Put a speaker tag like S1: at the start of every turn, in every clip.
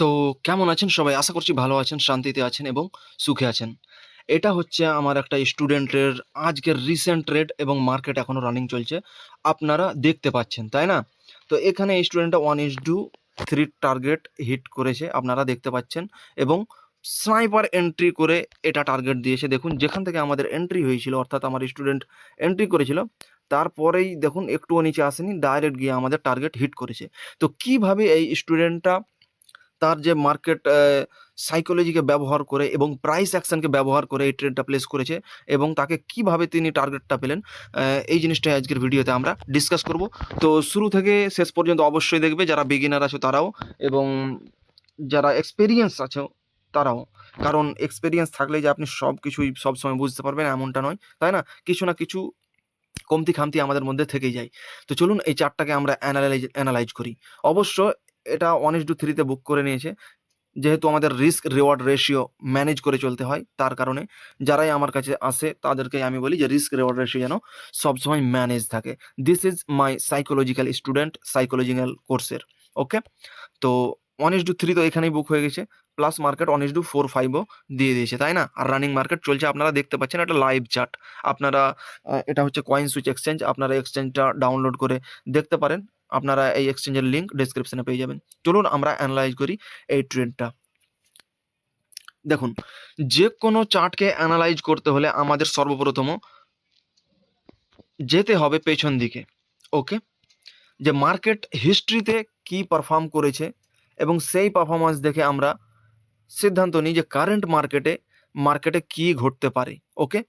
S1: তো কেমন আছেন সবাই? আশা করছি ভালো আছেন, শান্তিতে আছেন এবং সুখে আছেন। এটা হচ্ছে আমার একটা স্টুডেন্টের আজকের রিসেন্ট ট্রেড এবং মার্কেট এখনো রানিং চলছে। আপনারা দেখতে পাচ্ছেন, তাই না? তো এখানে এই স্টুডেন্টটা 1:3 টার্গেট হিট করেছে, আপনারা দেখতে পাচ্ছেন এবং স্নাইপার এন্ট্রি করে এটা টার্গেট দিয়েছে। দেখুন যেখান থেকে আমাদের এন্ট্রি হয়েছিল অর্থাৎ আমার স্টুডেন্ট এন্ট্রি করেছিল, তারপরেই দেখুন একটুও নিচে আসেনি, ডাইরেক্ট গিয়ে আমাদের টার্গেট হিট করেছে। তো কিভাবে এই স্টুডেন্টটা তার যে মার্কেট সাইকোলজিকে ব্যবহার করে এবং প্রাইস অ্যাকশনকে ব্যবহার করে এই ট্রেডটা প্লেস করেছে এবং তাকে কিভাবে তিনি টার্গেটটা পেলেন, এই জিনিসটাই আজকের ভিডিওতে আমরা ডিসকাস করব। তো শুরু থেকে শেষ পর্যন্ত অবশ্যই দেখবে, যারা বিগিনার আছো তারাও এবং যারা এক্সপেরিয়েন্স আছো তারাও। কারণ এক্সপেরিয়েন্স থাকলে যে আপনি সব কিছুই সবসময় বুঝতে পারবেন এমনটা নয়, তাই না? কিছু না কিছু কমতি খামতি আমাদের মধ্যে থেকেই যায়। তো চলুন এই চার্টটাকে আমরা অ্যানালাইজ করি। অবশ্য এটা 1:3 তে বুক করে নিয়েছে। যেহেতু আমাদের রিস্ক রিওয়ার্ড রেশিও ম্যানেজ করে চলতে হয়, তার কারণে যারাই আমার কাছে আসে তাদেরকে আমি বলি যে রিস্ক রিওয়ার্ড রেশিও যেন সবসময় ম্যানেজ থাকে। This is my psychological student psychological কোর্সের। ওকে, তো 1:3 তো এখানেই বুক হয়ে গেছে, প্লাস মার্কেট 1:45ও দিয়ে দিয়েছে, তাই না? আর রানিং মার্কেট চলছে, আপনারা দেখতে পাচ্ছেন একটা লাইভ চার্ট। আপনারা এটা হচ্ছে কয়েন সুইচ এক্সচেঞ্জ, আপনারা এক্সচেঞ্জটা ডাউনলোড করে দেখতে পারেন। আপনারা এই এক্সচেঞ্জের লিঙ্ক ডেসক্রিপশনে পেয়ে যাবেন। চলুন আমরা অ্যানালাইজ করি এই ট্রেডটা। দেখুন, যে কোনো চার্টকে অ্যানালাইজ করতে হলে আমাদের সর্বপ্রথম যেতে হবে পেছন দিকে। ওকে, যে মার্কেট হিস্ট্রিতে কি পারফর্ম করেছে এবং সেই পারফরম্যান্স দেখে আমরা সিদ্ধান্ত নিই যে কারেন্ট মার্কেটে কি ঘটতে পারে। ওকে,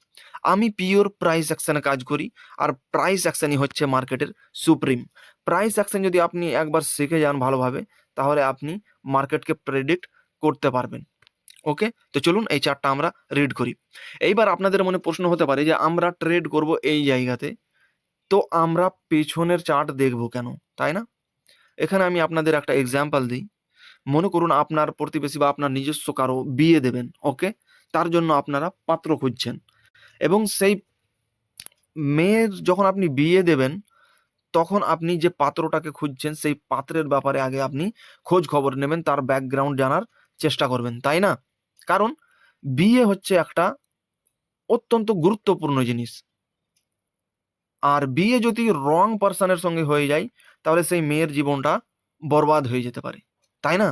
S1: আমি পিওর প্রাইস অ্যাকশনে কাজ করি, আর প্রাইস অ্যাকশনই হচ্ছে মার্কেটের সুপ্রিম। প্রাইস অ্যাকশন যদি আপনি একবার শিখে যান ভালোভাবে, তাহলে আপনি মার্কেটকে প্রেডিক্ট করতে পারবেন। ওকে, তো চলুন এই চার্টটা আমরা রিড করি। এইবার আপনাদের মনে প্রশ্ন হতে পারে যে আমরা ট্রেড করব এই জায়গাতে, তো আমরা পেছনের চার্ট দেখব কেন, তাই না? এখানে আমি আপনাদের একটা এক্সাম্পল দিই। মনে করুন আপনার প্রতিবেশী বা আপনার নিজস্ব কারো বিয়ে দেবেন। ওকে, তার জন্য আপনারা পাত্র খুঁজছেন এবং সেই মেয়ের যখন আপনি বিয়ে দেবেন, তখন আপনি যে পাত্রটাকে খুঁজছেন সেই পাত্রের ব্যাপারে আগে আপনি খোঁজ খবর নেবেন, তার ব্যাকগ্রাউন্ড জানার চেষ্টা করবেন, তাই না? কারণ বিয়ে হচ্ছে একটা অত্যন্ত গুরুত্বপূর্ণ জিনিস। আর বিয়ে যদি রং পারসনের সঙ্গে হয়ে যায়, তাহলে সেই মেয়ের জীবনটা বরবাদ হয়ে যেতে পারে, তাই না?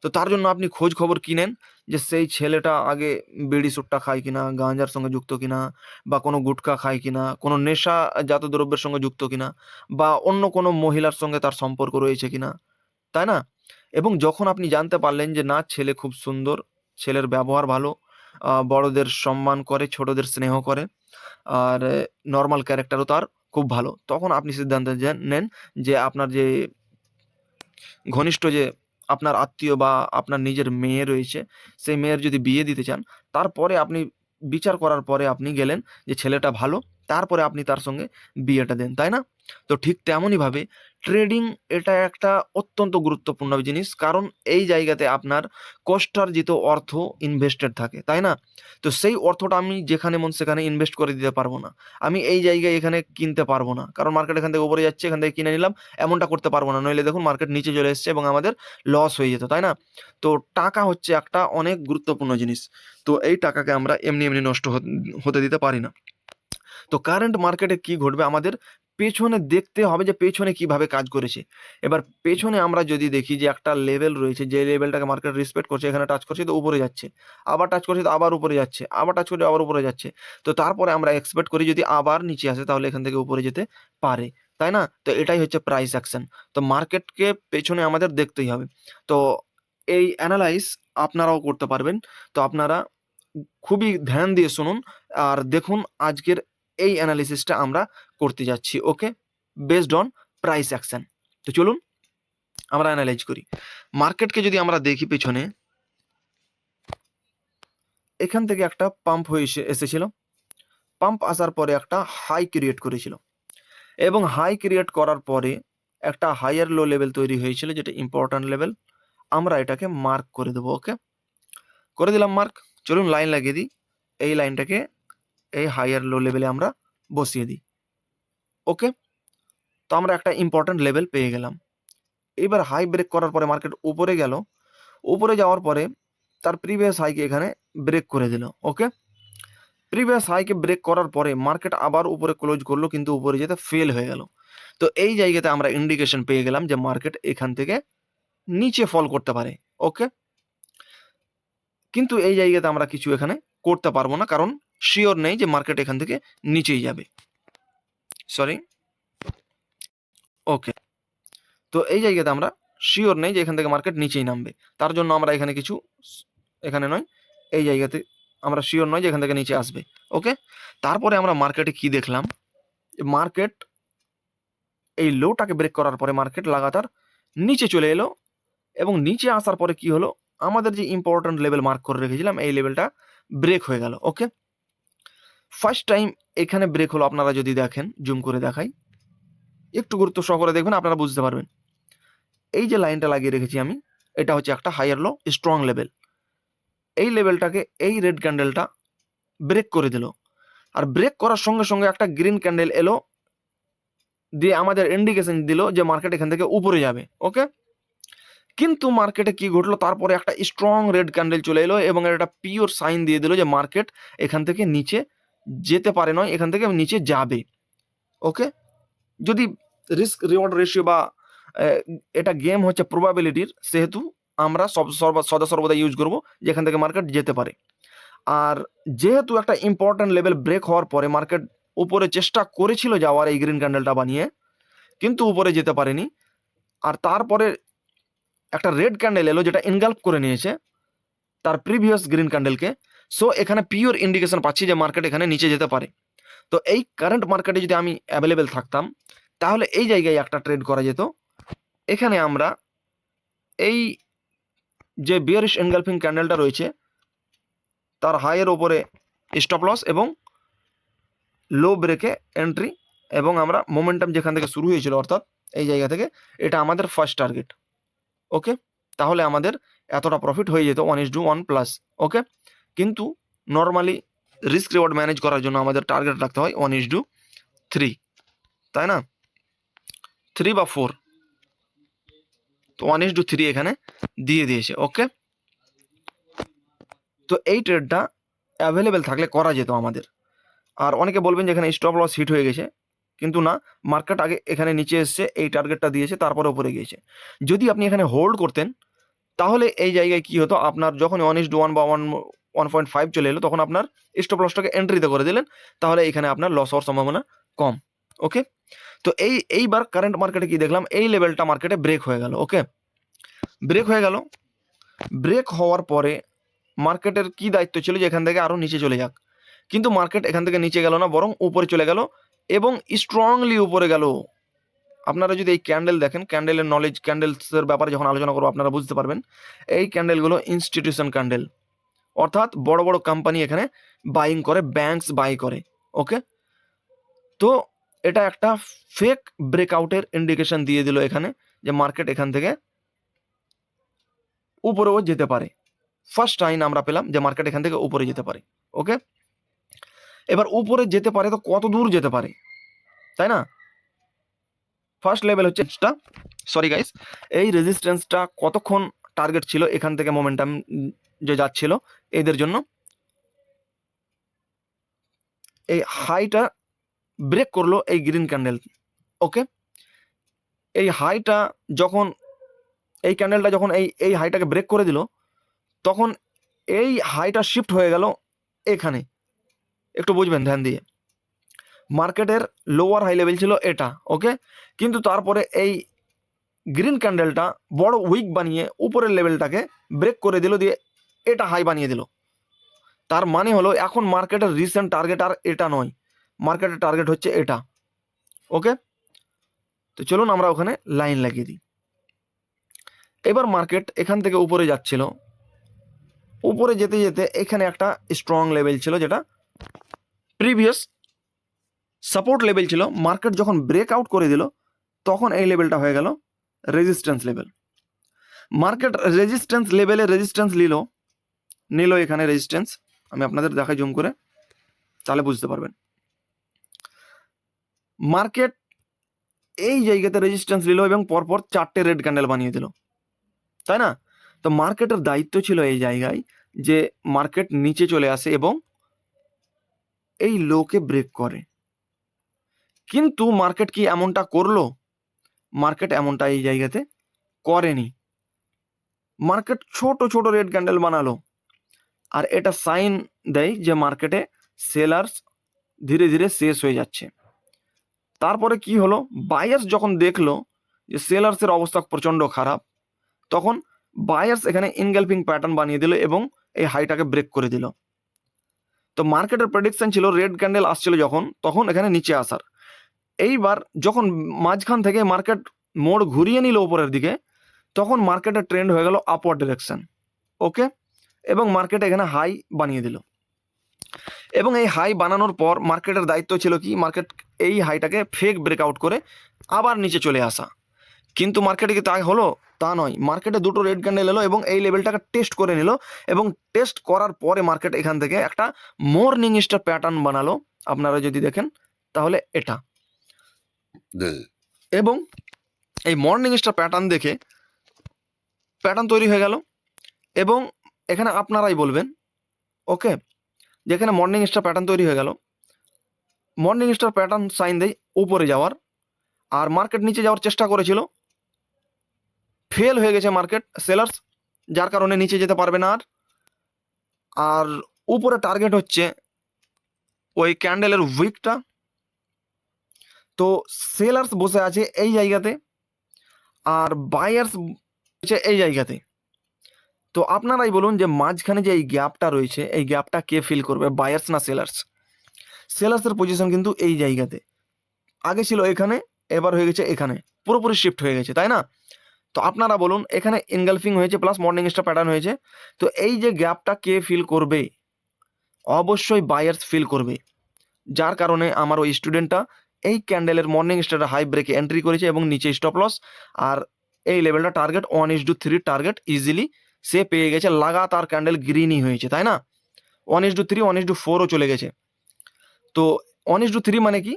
S1: তো তার জন্য আপনি খোঁজ খবর কি নেন, যে সেই ছেলেটা আগে বিড়ি সুট্টা খায় কিনা, গাঁজার সঙ্গে যুক্ত কিনা, বা কোনো গুটখা খায় কিনা, কোনো নেশাজাত দ্রব্যের সঙ্গে যুক্ত কিনা, বা অন্য কোনো মহিলার সঙ্গে তার সম্পর্ক রয়েছে কিনা, তাই না? এবং যখন আপনি জানতে পারলেন যে না, ছেলে খুব সুন্দর, ছেলের ব্যবহার ভালো, বড়দের সম্মান করে, ছোটদের স্নেহ করে, আর নরমাল ক্যারেক্টারও তার খুব ভালো, তখন আপনি সিদ্ধান্ত নেন যে আপনার যে ঘনিষ্ঠ যে আপনার আত্মীয় বা আপনার নিজের মেয়ে রয়েছে, সেই মেয়ের যদি বিয়ে দিতে চান, তারপরে আপনি বিচার করার পরে আপনি গেলেন যে ছেলেটা ভালো, তারপরে আপনি তার সঙ্গে বিয়েটা দেন, তাই না? তো ঠিক তেমনইভাবে ট্রেডিং এটা একটা অত্যন্ত গুরুত্বপূর্ণ জিনিস, কারণ এই জায়গাতে আপনার কষ্টার্জিত অর্থ ইনভেস্টেড থাকে, তাই না? তো সেই অর্থটা আমি যেখানে মন সেখানে ইনভেস্ট করে দিতে পারবো না। আমি এই জায়গায় এখানে কিনতে পারবো না, কারণ মার্কেট এখান থেকে উপরে যাচ্ছে, এখান থেকে কিনে নিলাম, এমনটা করতে পারবো না। নইলে দেখুন মার্কেট নিচে চলে এসছে এবং আমাদের লস হয়ে যেত, তাই না? তো টাকা হচ্ছে একটা অনেক গুরুত্বপূর্ণ জিনিস। তো এই টাকাকে আমরা এমনি এমনি নষ্ট হতে দিতে পারি না। তো কারেন্ট মার্কেটে কি ঘটবে আমাদের পেছনে দেখতে হবে, যে পেছনে কিভাবে কাজ করেছে। এবার পেছনে আমরা যদি দেখি যে একটা লেভেল রয়েছে, যে লেভেলটাকে মার্কেট রেসপেক্ট করছে, এখানে টাচ করছে তো উপরে যাচ্ছে, আবার টাচ করছে তো আবার উপরে যাচ্ছে, আবার টাচ করছে আবার উপরে যাচ্ছে। তো তারপরে আমরা এক্সপেক্ট করি যদি আবার নিচে আসে তাহলে এখান থেকে উপরে যেতে পারে, তাই না? তো এটাই হচ্ছে প্রাইস অ্যাকশন। তো মার্কেটকে পেছনে আমাদের দেখতেই হবে। তো এই অ্যানালাইজ আপনারাও করতে পারবেন। তো আপনারা খুবই ধ্যান দিয়ে শুনুন আর দেখুন আজকের এই অ্যানালিসিসটা আমরা করতে যাচ্ছি। ওকে, বেসড অন প্রাইস অ্যাকশন। তো চলুন আমরা অ্যানালাইজ করি। মার্কেটকে যদি আমরা দেখি পেছনে, এখান থেকে একটা পাম্প হয়ে এসেছিল। পাম্প আসার পরে একটা হাই ক্রিয়েট করেছিল এবং হাই ক্রিয়েট করার পরে একটা হায়ার লো লেভেল তৈরি হয়েছিল, যেটা ইম্পর্ট্যান্ট লেভেল। আমরা এটাকে মার্ক করে দেবো। ওকে, করে দিলাম মার্ক। চলুন লাইন লাগিয়ে দিই, এই লাইনটাকে এই হায়ার লো লেভেলে আমরা বসিয়ে দিই। ওকে, তো আমরা একটা ইম্পর্ট্যান্ট লেভেল পেয়ে গেলাম। এবার হাই ব্রেক করার পরে মার্কেট উপরে গেল, উপরে যাওয়ার পরে তার প্রিভিয়াস হাইকে এখানে ব্রেক করে দিল। ওকে, প্রিভিয়াস হাইকে ব্রেক করার পরে মার্কেট আবার উপরে ক্লোজ করলো, কিন্তু উপরে যেতে ফেল হয়ে গেল। তো এই জায়গাতে আমরা ইন্ডিকেশন পেয়ে গেলাম যে মার্কেট এখান থেকে নিচে ফল করতে পারে। ওকে, কিন্তু এই জায়গাতে আমরা কিছু এখানে করতে পারবো না, কারণ শিওর নেই যে মার্কেট এখান থেকে নিচেই যাবে। সরি, ওকে, তো এই জায়গাতে আমরা শিওর নেই যে এখান থেকে মার্কেট নিচেই নামবে, তার জন্য আমরা এখানে কিছু, এখানে নয়, এই জায়গাতে আমরা শিওর নয় যে এখান থেকে নিচে আসবে। ওকে, তারপরে আমরা মার্কেটে কি দেখলাম, মার্কেট এই লোটাকে ব্রেক করার পরে মার্কেট লাগাতার নিচে চলে এলো, এবং নিচে আসার পরে কি হলো, আমাদের যে ইম্পর্টেন্ট লেভেল মার্ক করে রেখেছিলাম এই লেভেলটা ব্রেক হয়ে গেল। ওকে, ফার্স্ট টাইম এখানে ব্রেক হলো, আপনারা যদি দেখেন, জুম করে দেখাই, একটু গুরুত্ব সহকারে দেখবেন, আপনারা বুঝতে পারবেন। এই যে লাইনটা লাগিয়ে রেখেছি আমি, এটা হচ্ছে একটা হায়ার লো স্ট্রং লেভেল। এই লেভেলটাকে এই রেড ক্যান্ডেলটা ব্রেক করে দিল, আর ব্রেক করার সঙ্গে সঙ্গে একটা গ্রিন ক্যান্ডেল এলো, দিয়ে আমাদের ইন্ডিকেশন দিল যে মার্কেট এখান থেকে উপরে যাবে। ওকে, কিন্তু মার্কেটে কি ঘটলো, তারপরে একটা স্ট্রং রেড ক্যান্ডেল চলে এলো এবং এটা পিওর সাইন দিয়ে দিল যে মার্কেট এখান থেকে নিচে যেতে পারে, নয় এখান থেকে নিচে যাবে। ওকে, যদি রিস্ক রিওয়ার্ড রেশিও বা এটা গেম হচ্ছে প্রবাবিলিটির, সেহেতু আমরা সদা সর্বদা ইউজ করবো যে এখান থেকে মার্কেট যেতে পারে। আর যেহেতু একটা ইম্পর্টেন্ট লেভেল ব্রেক হওয়ার পরে মার্কেট উপরে চেষ্টা করেছিল যাওয়ার এই গ্রিন ক্যান্ডেলটা বানিয়ে, কিন্তু উপরে যেতে পারেনি, আর তারপরে একটা রেড ক্যান্ডেল এলো যেটা ইনগাল্প করে নিয়েছে তার প্রিভিয়াস গ্রিন ক্যান্ডেলকে। সো এখানে পিওর ইন্ডিকেশন পাচ্ছি যে মার্কেট এখানে নিচে যেতে পারে। তো এই কারেন্ট মার্কেটে যদি আমি অ্যাভেলেবেল থাকতাম, তাহলে এই জায়গায় একটা ট্রেড করা যেত। এখানে আমরা এই যে বিয়ারিশ এনগালফিং ক্যান্ডেলটা রয়েছে তার হাইয়ের ওপরে স্টপ লস এবং লো ব্রেকে এন্ট্রি, এবং আমরা মোমেন্টাম যেখান থেকে শুরু হয়েছিল অর্থাৎ এই জায়গা থেকে, এটা আমাদের ফার্স্ট টার্গেট। ওকে, তাহলে আমাদের এতটা প্রফিট হয়ে যেত 1:1+। ওকে, কিন্তু নর্মালি রিস্ক রিওয়ার্ড ম্যানেজ করার জন্য আমাদের টার্গেট রাখতে হয় 1:3, তাই না, 3 বা 4, তো 1:3 এখানে দিয়ে দিয়েছে। ওকে, তো এই ট্রেডটা অ্যাভেলেবেল থাকলে করা যেত আমাদের। আর অনেকে বলবেন যে এখানে স্টপ লস হিট হয়ে গেছে, কিন্তু না, মার্কেট আগে এখানে নিচে এসছে, এই টার্গেটটা দিয়েছে, তারপরে উপরে গিয়েছে। যদি আপনি এখানে হোল্ড করতেন, তাহলে এই জায়গায় কি হতো, আপনার যখন 1:1 বা 1.5 চলে এলো, তখন আপনার স্টপ লসটাকে এন্ট্রিতে করে দিলেন, তাহলে এখানে আপনার লস হওয়ার সম্ভাবনা কম। ওকে, তো এইবার কারেন্ট মার্কেটে কি দেখলাম, এই লেভেলটা মার্কেটে ব্রেক হয়ে গেল। ওকে, ব্রেক হয়ে গেল, ব্রেক হওয়ার পরে মার্কেটের কি দায়িত্ব ছিল যে এখান থেকে আরও নিচে চলে যাক, কিন্তু মার্কেট এখান থেকে নিচে গেল না, বরং উপরে চলে গেল এবং স্ট্রংলি উপরে গেল। আপনারা যদি এই ক্যান্ডেল দেখেন, ক্যান্ডেলের নলেজ, ক্যান্ডেলসের ব্যাপারে যখন আলোচনা করবো আপনারা বুঝতে পারবেন। এই ক্যান্ডেলগুলো ইনস্টিটিউশন ক্যান্ডেল, অর্থাৎ বড় বড় কোম্পানি এখানে বাইং করে, ব্যাংকস বাই করে। ওকে, তো এটা একটা ফেক ব্রেকআউটের ইন্ডিকেশন দিয়ে দিল এখানে যে মার্কেট এখান থেকে উপরেও যেতে পারে। ফার্স্ট টাইম আমরা পেলাম যে মার্কেট এখান থেকে উপরে যেতে পারে। ওকে, এবার উপরে যেতে পারে তো কত দূর যেতে পারে, তাই না। ফার্স্ট লেভেল হচ্ছে সরি গাইস, এই রেজিস্ট্যান্সটা কতক্ষণ টার্গেট ছিল এখান থেকে মোমেন্টাম যে যাচ্ছিল এদের জন্য, এই হাইটা ব্রেক করলো এই গ্রিন ক্যান্ডেল। ওকে, এই হাইটা যখন, এই ক্যান্ডেলটা যখন এই হাইটাকে ব্রেক করে দিল, তখন এই হাইটা শিফট হয়ে গেল এখানে। একটু বুঝবেন ধ্যান দিয়ে, মার্কেটের লোয়ার হাই লেভেল ছিল এটা। ওকে, কিন্তু তারপরে এই গ্রিন ক্যান্ডেলটা বড় উইক বানিয়ে উপরের লেভেলটাকে ব্রেক করে দিল, দিয়ে এটা হাই বানিয়ে দিল। তার মানে হলো এখন মার্কেটের রিসেন্ট টার্গেট আর এটা নয়, মার্কেটের টার্গেট হচ্ছে এটা। ওকে, তো চলুন আমরা ওখানে লাইন লাগিয়ে দিই। এবার মার্কেট এখান থেকে উপরে যাচ্ছিল, উপরে যেতে যেতে এখানে একটা স্ট্রং লেভেল ছিল যেটা প্রিভিয়াস সাপোর্ট লেভেল ছিল। মার্কেট যখন ব্রেক আউট করে দিল, তখন এই লেভেলটা হয়ে গেল রেজিস্ট্যান্স লেভেল। মার্কেট রেজিস্ট্যান্স লেভেলে রেজিস্ট্যান্স নিল এখানে রেজিস্ট্যান্স, আমি আপনাদের দেখাই জুম করে, তাহলে বুঝতে পারবেন। মার্কেট এই জায়গাতে রেজিস্ট্যান্স নিল এবং পরপর 4টে রেড ক্যান্ডেল বানিয়ে দিল, তাই না। তো মার্কেটের দায়িত্ব ছিল এই জায়গায় যে মার্কেট নিচে চলে আসে এবং এই লোকে ব্রেক করে, কিন্তু মার্কেট কি এমনটা করলো? মার্কেট এমনটা এই জায়গাতে করেনি। মার্কেট ছোট ছোট রেড ক্যান্ডেল বানালো, আর এটা সাইন দেয় যে মার্কেটে সেলার্স ধীরে ধীরে শেষ হয়ে যাচ্ছে। তারপরে কি হলো, বায়ার্স যখন দেখলো যে সেলার্সের অবস্থা প্রচণ্ড খারাপ, তখন বায়ার্স এখানে ইনগালফিং প্যাটার্ন বানিয়ে দিল এবং এই হাইটাকে ব্রেক করে দিল। তো মার্কেটের প্রেডিকশন ছিল রেড ক্যান্ডেল আসছিল যখন, তখন এখানে নিচে আসার। এইবার যখন মাঝখান থেকে মার্কেট মোড় ঘুরিয়ে নিল উপরের দিকে, তখন মার্কেটের ট্রেন্ড হয়ে গেল আপওয়ার্ড ডিরেকশন। ওকে, এবং মার্কেট এখানে হাই বানিয়ে দিল, এবং এই হাই বানানোর পর মার্কেটের দায়িত্ব ছিল কি, মার্কেট এই হাইটাকে ফেক ব্রেকআউট করে আবার নিচে চলে আসা। কিন্তু মার্কেটে কি তাই হলো? তা নয়। মার্কেটে দুটো রেড ক্যান্ডেল এলো এবং এই লেভেলটাকে টেস্ট করে নিল, এবং টেস্ট করার পরে মার্কেট এখান থেকে একটা মর্নিং স্টার প্যাটার্ন বানালো। আপনারা যদি দেখেন তাহলে এটা, এবং এই মর্নিং স্টার প্যাটার্ন দেখে প্যাটার্ন তৈরি হয়ে গেল। এবং এখানে আপনারাই বলবেন ওকে, যেখানে মর্নিং স্টার প্যাটার্ন তৈরি হয়ে গেল, মর্নিং স্টার প্যাটার্ন সাইন দেয় উপরে যাওয়ার, আর মার্কেট নিচে যাওয়ার চেষ্টা করেছিল, ফেল হয়ে গেছে মার্কেট সেলার্স, যার কারণে নিচে যেতে পারবে না আর। আর উপরে টার্গেট হচ্ছে ওই ক্যান্ডেলের উইকটা। তো সেলার্স বসে আছে এই জায়গাতে, আর বায়ার্স হচ্ছে এই জায়গাতে। তো আপনারাই বলুন যে মাঝখানে যে এই গ্যাপটা রয়েছে, এই গ্যাপটা কে ফিল করবে, বায়ার্স না সেলার্স? সেলার্সের পজিশন কিন্তু এই জায়গাতে, আগে ছিল এখানে, এবার হয়ে গেছে এখানে, পুরোপুরি শিফট হয়ে গেছে, তাই না? তো আপনারা বলুন, এখানে ইনগালফিং হয়েছে প্লাস মর্নিং স্টার প্যাটার্ন হয়েছে, তো এই যে গ্যাপটা কে ফিল করবে? অবশ্যই বায়ার্স ফিল করবে, যার কারণে আমার ওই স্টুডেন্টটা এই ক্যান্ডেলের মর্নিং স্টার হাই ব্রেকে এন্ট্রি করেছে এবং নিচে স্টপ লস, আর এই লেভেলটা টার্গেট 1:3 টার্গেট ইজিলি সে পেয়ে গেছে। লাগাতার ক্যান্ডেল গ্রিনই হয়েছে, তাই না? 1:3 1:4ও চলে গেছে। তো 1:3 মানে কি,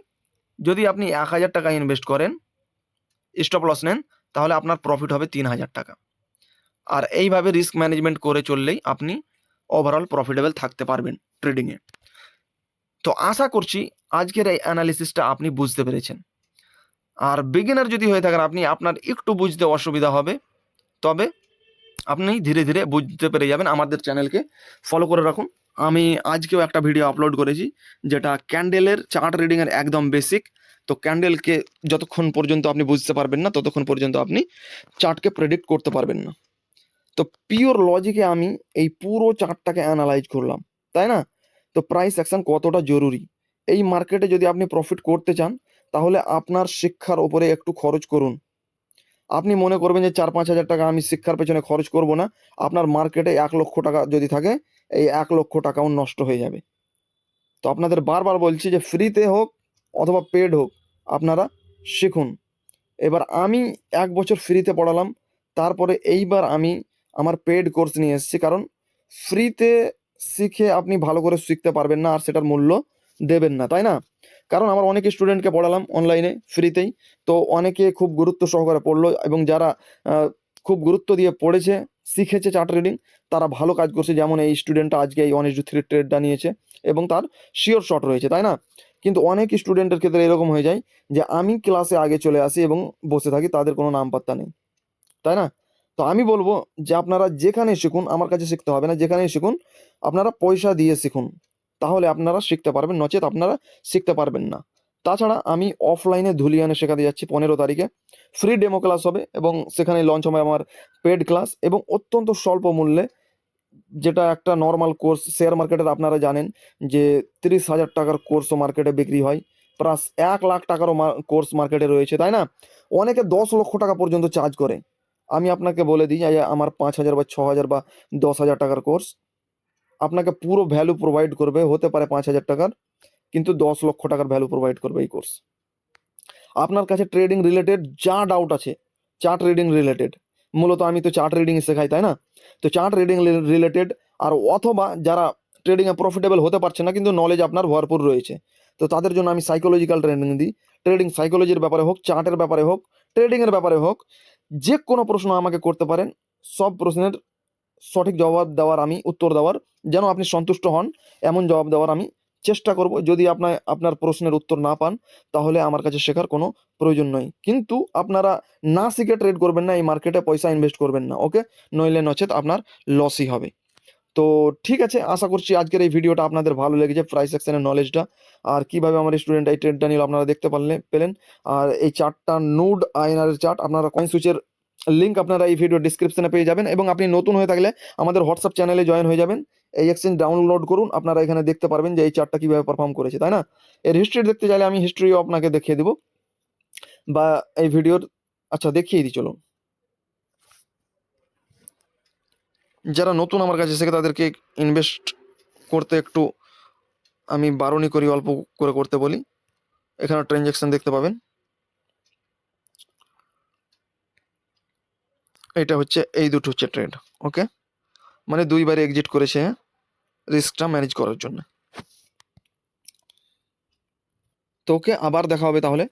S1: যদি আপনি 1,000 টাকা ইনভেস্ট করেন, স্টপ লস নেন, তাহলে আপনার প্রফিট হবে 3,000 টাকা। আর এইভাবে রিস্ক ম্যানেজমেন্ট করে চললেই আপনি ওভারঅল প্রফিটেবল থাকতে পারবেন ট্রেডিংয়ে। তো আশা করছি আজকের এই অ্যানালিসিসটা আপনি বুঝতে পেরেছেন। আর বিগিনার যদি হয়ে থাকেন আপনি, আপনার একটু বুঝতে অসুবিধা হবে, তবে আপনি ধীরে ধীরে বুঝতে পেরে যাবেন। আমাদের চ্যানেলকে ফলো করে রাখুন। আমি আজকেও একটা ভিডিও আপলোড করেছি, যেটা ক্যান্ডেলের চার্ট রিডিংয়ের একদম বেসিক। তো ক্যান্ডেলকে যতক্ষণ পর্যন্ত আপনি বুঝতে পারবেন না, ততক্ষণ পর্যন্ত আপনি চার্টকে প্রেডিক্ট করতে পারবেন না। তো পিওর লজিকে আমি এই পুরো চার্টটাকে অ্যানালাইজ করলাম, তাই না? তো প্রাইস অ্যাকশন কতটা জরুরি, এই মার্কেটে যদি আপনি প্রফিট করতে চান, তাহলে আপনার শিক্ষার ওপরে একটু খরচ করুন। আপনি মনে করবেন যে 4-5 হাজার টাকা আমি শিক্ষার পেছনে খরচ করব না, আপনার মার্কেটে 1,00,000 টাকা যদি থাকে, এই 1,00,000 টাকাও নষ্ট হয়ে যাবে। তো আপনাদের বারবার বলছি যে ফ্রিতে হোক অথবা পেড হোক, আপনারা শিখুন। এবার আমি 1 বছর ফ্রিতে পড়ালাম, তারপরে এইবার আমি আমার পেড কোর্স নিয়ে এসেছি, কারণ ফ্রিতে শিখে আপনি ভালো করে শিখতে পারবেন না, আর সেটার মূল্য দেবেন না, তাই না? কারণ আমার অনেক স্টুডেন্টকে পড়ালাম অনলাইনে ফ্রিতেই, তো অনেকে খুব গুরুত্ব সহকারে পড়লো, এবং যারা খুব গুরুত্ব দিয়ে পড়েছে, শিখেছে চার্ট রিডিং, তারা ভালো কাজ করছে। যেমন এই স্টুডেন্টটা আজকে এই 1:3 ট্রেডটা নিয়েছে এবং তার শিওর শট রয়েছে, তাই না? কিন্তু অনেক স্টুডেন্টের ক্ষেত্রে এরকম হয়ে যায় যে আমি ক্লাসে আগে চলে আসি এবং বসে থাকি, তাদের কোনো নাম পাত্তা নেই, তাই না? তো আমি বলবো যে আপনারা যেখানে শিখুন, আমার কাছে শিখতে হবে না, যেখানেই শিখুন আপনারা পয়সা দিয়ে শিখুন, তাহলে আপনারা শিখতে পারবেন, নচেত আপনারা শিখতে পারবেন না। তাছাড়া আমি অফলাইনে ধুলিয়ানে শেখাতে যাচ্ছি 15 তারিখে, ফ্রি ডেমো ক্লাস হবে এবং সেখানে লঞ্চ হবে আমার পেড ক্লাস, এবং অত্যন্ত স্বল্প মূল্যে, যেটা একটা নর্মাল কোর্স শেয়ার মার্কেটের আপনারা জানেন যে 30,000 টাকার কোর্সও মার্কেটে বিক্রি হয়, প্লাস 1,00,000 টাকারও কোর্স মার্কেটে রয়েছে, তাই না? অনেকে 10 লক্ষ টাকা পর্যন্ত চার্জ করে। আমি আপনাকে বলে দিই যে আমার 5,000 বা 6,000 বা 10,000 টাকার কোর্স আপনাকে পুরো ভ্যালু প্রোভাইড করবে, হতে পারে 5,000 টাকার, কিন্তু 10 লক্ষ টাকার ভ্যালু প্রোভাইড করবে এই কোর্স। আপনার কাছে ট্রেডিং রিলেটেড যা ডাউট আছে, চার্ট রিডিং রিলেটেড, মূলত আমি তো চার্ট রিডিং শেখাই, তাই না? তো চার্ট রিডিং রিলেটেড, আর অথবা যারা ট্রেডিংয়ে প্রফিটেবল হতে পারছে না কিন্তু নলেজ আপনার ভরপুর রয়েছে, তো তাদের জন্য আমি সাইকোলজিক্যাল ট্রেনিং দিই। ট্রেডিং সাইকোলজির ব্যাপারে হোক, চার্টের ব্যাপারে হোক, ট্রেডিংয়ের ব্যাপারে হোক, যে কোনো প্রশ্ন আমাকে করতে পারেন। সব প্রশ্নের সঠিক জবাব দেওয়ার, আমি উত্তর দেওয়ার, যেন আপনি সন্তুষ্ট হন এমন জবাব দেওয়ার আমি চেষ্টা করব। যদি আপনার প্রশ্নের উত্তর না পান, তাহলে আমার কাছে শেখার কোনো প্রয়োজন নয়। কিন্তু আপনারা না শিখে ট্রেড করবেন না, এই মার্কেটে পয়সা ইনভেস্ট করবেন না, ওকে? নইলে নচেত আপনার লসই হবে। তো ঠিক আছে, আশা করছি আজকের এই ভিডিওটা আপনাদের ভালো লেগেছে, প্রাইস অ্যাকশনের নলেজটা আর কিভাবে আমার স্টুডেন্ট এই ট্রেডটা নিল আপনারা দেখতে পেলেন। আর এই চার্টটা নুড আইএনআর চার্ট, আপনারা কয়েন সুইচের লিঙ্ক আপনারা এই ভিডিও ডিসক্রিপশনে পেয়ে যাবেন। এবং আপনি নতুন হয়ে থাকলে আমাদের হোয়াটসঅ্যাপ চ্যানেলে জয়েন হয়ে যাবেন, এই এক্সচেঞ্জ ডাউনলোড করুন, আপনারা এখানে দেখতে পারবেন যে এই চার্টটা কীভাবে পারফর্ম করেছে, তাই না? এর হিস্ট্রি দেখতে চাইলে আমি হিস্ট্রিও আপনাকে দেখিয়ে দেবো, বা এই ভিডিওর, আচ্ছা দেখিয়ে দিই চলুন। যারা নতুন আমার কাছে শেখে তাদেরকে ইনভেস্ট করতে একটু আমি বারণই করি, অল্প করে করতে বলি। এখানে ট্রানজ্যাকশন দেখতে পাবেন, এটা হচ্ছে, এই দুটো হচ্ছে ট্রেড, ওকে? মানে দুইবারে এক্সিট করেছে রিস্কটা ম্যানেজ করার জন্য। তো ওকে, আবার দেখা হবে তাহলে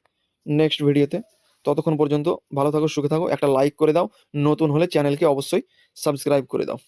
S1: নেক্সট ভিডিওতে। ততক্ষণ পর্যন্ত ভালো থাকো, সুখে থাকো, একটা লাইক করে দাও, নতুন হলে চ্যানেলকে অবশ্যই সাবস্ক্রাইব করে দাও।